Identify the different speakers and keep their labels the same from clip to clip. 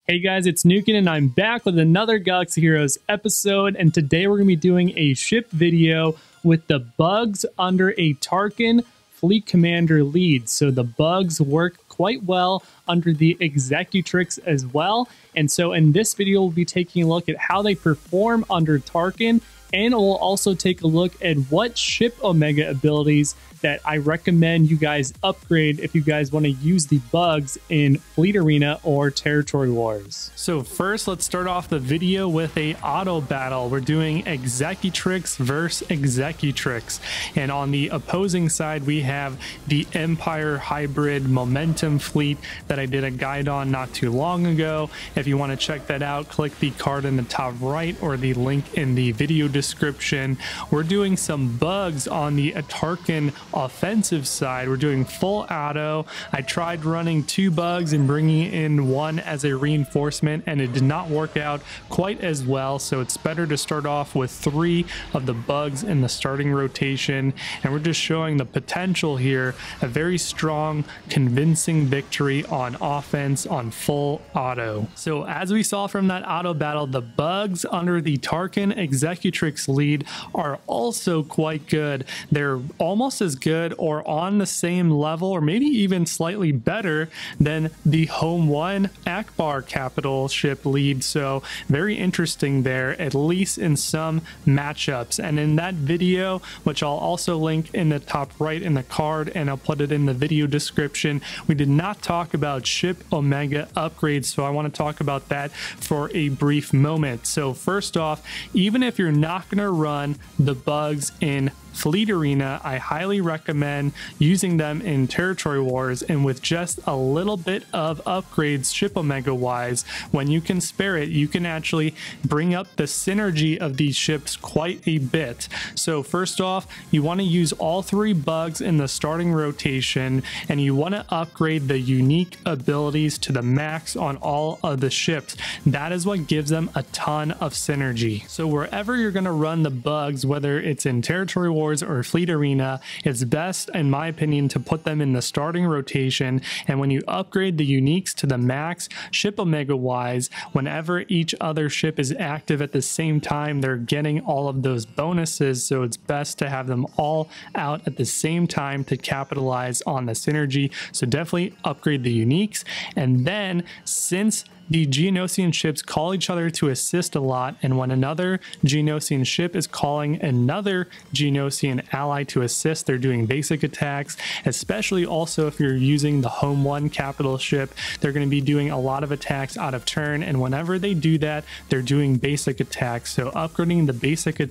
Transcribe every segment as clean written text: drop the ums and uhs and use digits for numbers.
Speaker 1: Hey guys, it's Nukin and I'm back with another Galaxy Heroes episode, and today we're going to be doing a ship video with the bugs under a Tarkin Fleet Commander lead. So the bugs work quite well under the Executrix as well, and so in this video we'll be taking a look at how they perform under Tarkin, and we'll also take a look at what ship Omega abilities that I recommend you guys upgrade if you guys want to use the bugs in Fleet Arena or Territory Wars. So first, let's start off the video with a auto battle. We're doing Executrix versus Executrix, and on the opposing side we have the Empire Hybrid Momentum fleet that I did a guide on not too long ago. If you want to check that out, click the card in the top right or the link in the video description. We're doing some bugs on the Tarkin offensive side. We're doing full auto. I tried running 2 bugs and bringing in 1 as a reinforcement, and it did not work out quite as well, so it's better to start off with 3 of the bugs in the starting rotation. And we're just showing the potential here, a very strong convincing victory on offense on full auto. So as we saw from that auto battle, the bugs under the Tarkin Executrix lead are also quite good. They're almost as good or on the same level, or maybe even slightly better than the Home 1 Akbar capital ship lead. So very interesting there, at least in some matchups. And in that video, which I'll also link in the top right in the card, and I'll put it in the video description, we did not talk about ship Omega upgrades, so I want to talk about that for a brief moment. So first off, even if you're not going to run the bugs in Fleet Arena, I highly recommend using them in Territory Wars, and with just a little bit of upgrades ship Omega wise, when you can spare it, you can actually bring up the synergy of these ships quite a bit. So first off, you want to use all 3 bugs in the starting rotation, and you want to upgrade the unique abilities to the max on all of the ships. That is what gives them a ton of synergy. So wherever you're going to run the bugs, whether it's in Territory Wars or Fleet Arena, it's best, in my opinion, to put them in the starting rotation. And when you upgrade the uniques to the max, ship Omega wise, whenever each other ship is active at the same time, they're getting all of those bonuses. So it's best to have them all out at the same time to capitalize on the synergy. So definitely upgrade the uniques. And then, since the Geonosian ships call each other to assist a lot, and when another Geonosian ship is calling another Geonosian ally to assist, they're doing basic attacks, especially also if you're using the Home 1 capital ship. They're going to be doing a lot of attacks out of turn, and whenever they do that, they're doing basic attacks. So upgrading the basic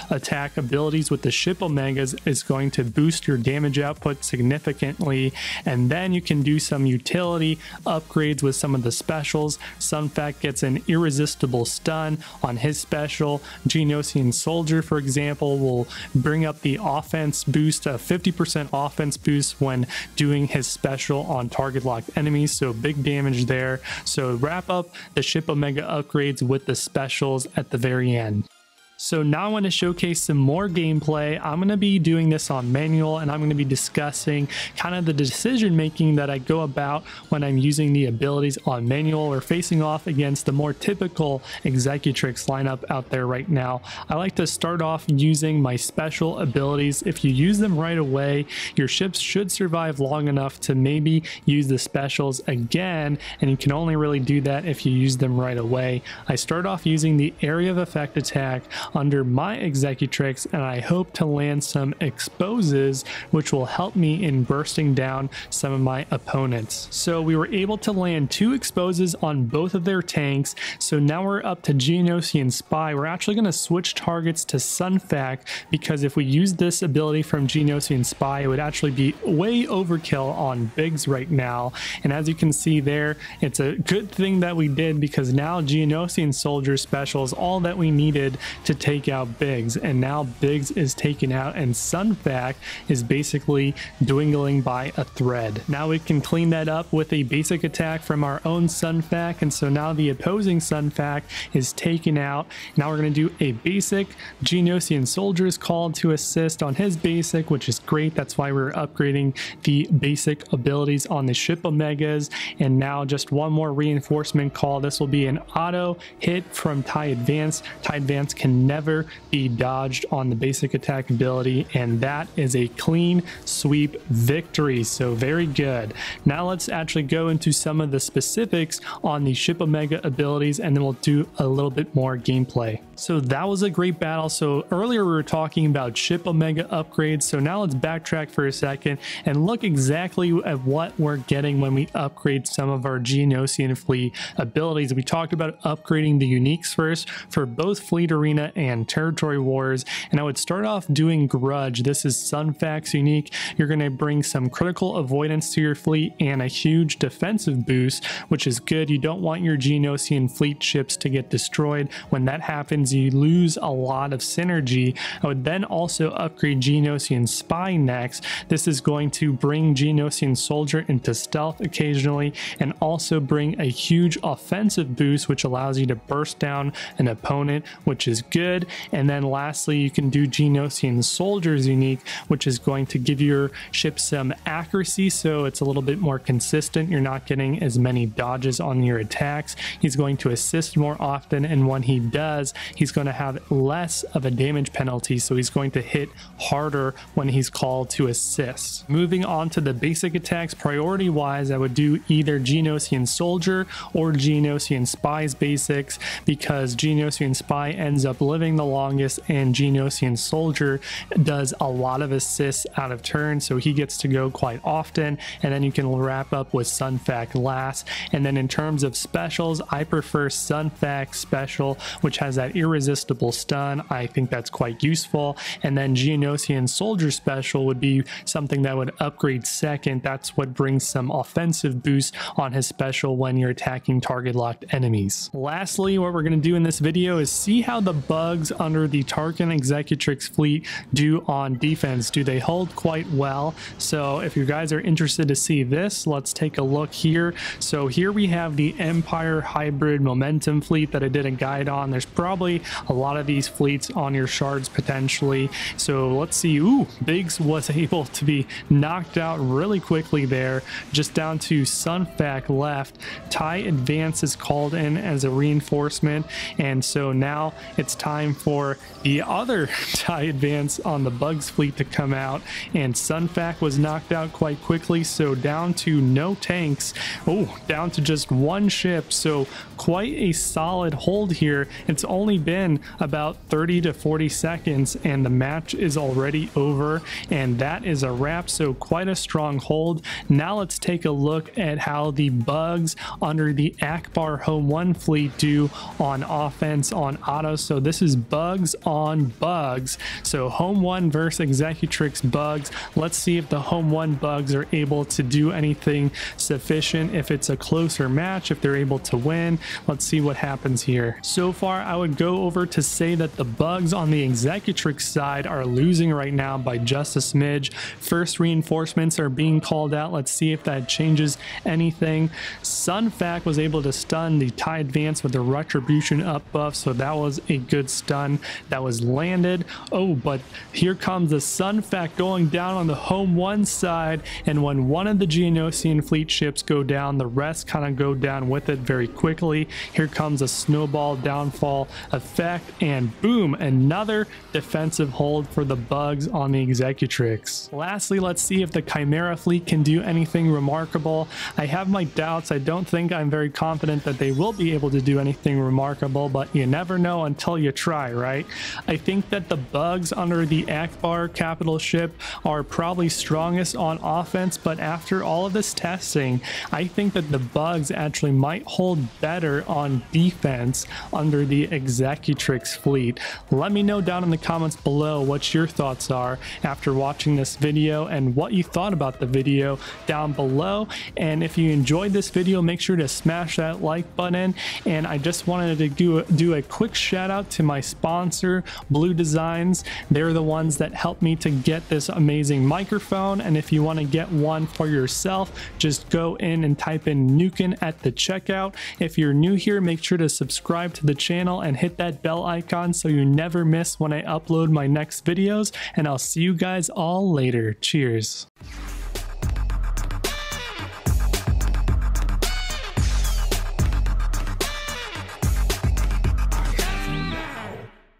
Speaker 1: attack abilities with the ship Omegas is going to boost your damage output significantly, and then you can do some utility upgrades with some of the specials. Sunfac gets an irresistible stun on his special. Geonosian Soldier, for example, will bring up the offense boost, a 50% offense boost when doing his special on target locked enemies, so big damage there. So wrap up the ship Omega upgrades with the specials at the very end. So now I want to showcase some more gameplay. I'm going to be doing this on manual, and I'm going to be discussing kind of the decision making that I go about when I'm using the abilities on manual or facing off against the more typical Executrix lineup out there right now. I like to start off using my special abilities. If you use them right away, your ships should survive long enough to maybe use the specials again, and you can only really do that if you use them right away. I start off using the area of effect attack under my Executrix, and I hope to land some exposes, which will help me in bursting down some of my opponents. So we were able to land 2 exposes on both of their tanks. So now we're up to Geonosian Spy. We're actually going to switch targets to Sunfac, because if we use this ability from Geonosian Spy, it would actually be way overkill on Biggs right now. And as you can see there, it's a good thing that we did, because now Geonosian Soldier special is all that we needed to to take out Biggs, and now Biggs is taken out and Sun Fac is basically dwindling by a thread. Now we can clean that up with a basic attack from our own Sun Fac, and so now the opposing Sun Fac is taken out. Now we're going to do a basic. Geonosian Soldier is called to assist on his basic, which is great. That's why we're upgrading the basic abilities on the ship Omegas. And now just one more reinforcement call. This will be an auto hit from TIE Advance. TIE Advance can never be dodged on the basic attack ability, and that is a clean sweep victory. So very good. Now let's actually go into some of the specifics on the ship Omega abilities, and then we'll do a little bit more gameplay. So that was a great battle. So earlier we were talking about ship Omega upgrades. So now let's backtrack for a second and look exactly at what we're getting when we upgrade some of our Geonosian fleet abilities. We talked about upgrading the uniques first for both Fleet Arena and Territory Wars. And I would start off doing Grudge. This is Sun Fac's unique. You're going to bring some critical avoidance to your fleet and a huge defensive boost, which is good. You don't want your Geonosian fleet ships to get destroyed. When that happens, you lose a lot of synergy. I would then also upgrade Geonosian Spy next. This is going to bring Geonosian Soldier into stealth occasionally and also bring a huge offensive boost, which allows you to burst down an opponent, which is good. And then lastly, you can do Geonosian Soldier's unique, which is going to give your ship some accuracy, so it's a little bit more consistent. You're not getting as many dodges on your attacks. He's going to assist more often, and when he does, he's going to have less of a damage penalty, so he's going to hit harder when he's called to assist. Moving on to the basic attacks, priority wise, I would do either Geonosian Soldier or Geonosian Spy's basics, because Geonosian Spy ends up living the longest and Geonosian Soldier does a lot of assists out of turn, so he gets to go quite often. And then you can wrap up with Sun Fac last. And then in terms of specials, I prefer Sun Fac special, which has that irresistible stun. I think that's quite useful. And then Geonosian Soldier special would be something that would upgrade second. That's what brings some offensive boost on his special when you're attacking target locked enemies. Lastly, what we're going to do in this video is see how the bugs under the Tarkin Executrix fleet do on defense. Do they hold quite well? So if you guys are interested to see this, let's take a look here. So here we have the Empire Hybrid Momentum fleet that I did a guide on. There's probably a lot of these fleets on your shards potentially. So let's see. Ooh, Biggs was able to be knocked out really quickly there, just down to Sun Fac left. TIE Advance is called in as a reinforcement, and so now it's time for the other TIE Advance on the Bugs fleet to come out, and Sun Fac was knocked out quite quickly, so down to no tanks. Oh, down to just one ship, so quite a solid hold here. It's only been about 30 to 40 seconds and the match is already over, and that is a wrap. So quite a strong hold. Now let's take a look at how the bugs under the Akbar Home 1 fleet do on offense on auto. So this is bugs on bugs. So Home 1 versus Executrix bugs. Let's see if the Home 1 bugs are able to do anything sufficient, if it's a closer match, if they're able to win. Let's see what happens here. So far, I would go over to say that the bugs on the Executrix side are losing right now by just a smidge. First reinforcements are being called out. Let's see if that changes anything. Sun Fac was able to stun the TIE Advance with the Retribution up buff, so that was a good stun that was landed. Oh, but here comes the Sun Fac going down on the Home 1 side, and when one of the Geonosian fleet ships go down, the rest kind of go down with it very quickly. Here comes a snowball downfall effect, and boom, another defensive hold for the bugs on the Executrix. Lastly, let's see if the Chimera fleet can do anything remarkable. I have my doubts. I don't think I'm very confident that they will be able to do anything remarkable, but you never know until you try, right? I think that the bugs under the Akbar capital ship are probably strongest on offense, but after all of this testing, I think that the bugs actually might hold better on defense under the Executrix Macutrix fleet. Let me know down in the comments below what your thoughts are after watching this video and what you thought about the video down below. And if you enjoyed this video, make sure to smash that like button. And I just wanted to do a quick shout out to my sponsor, Blue Designs. They're the ones that helped me to get this amazing microphone. And if you want to get one for yourself, just go in and type in Nukin at the checkout. If you're new here, make sure to subscribe to the channel and hit that bell icon so you never miss when I upload my next videos. And I'll see you guys all later. Cheers.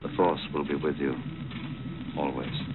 Speaker 2: The Force will be with you always.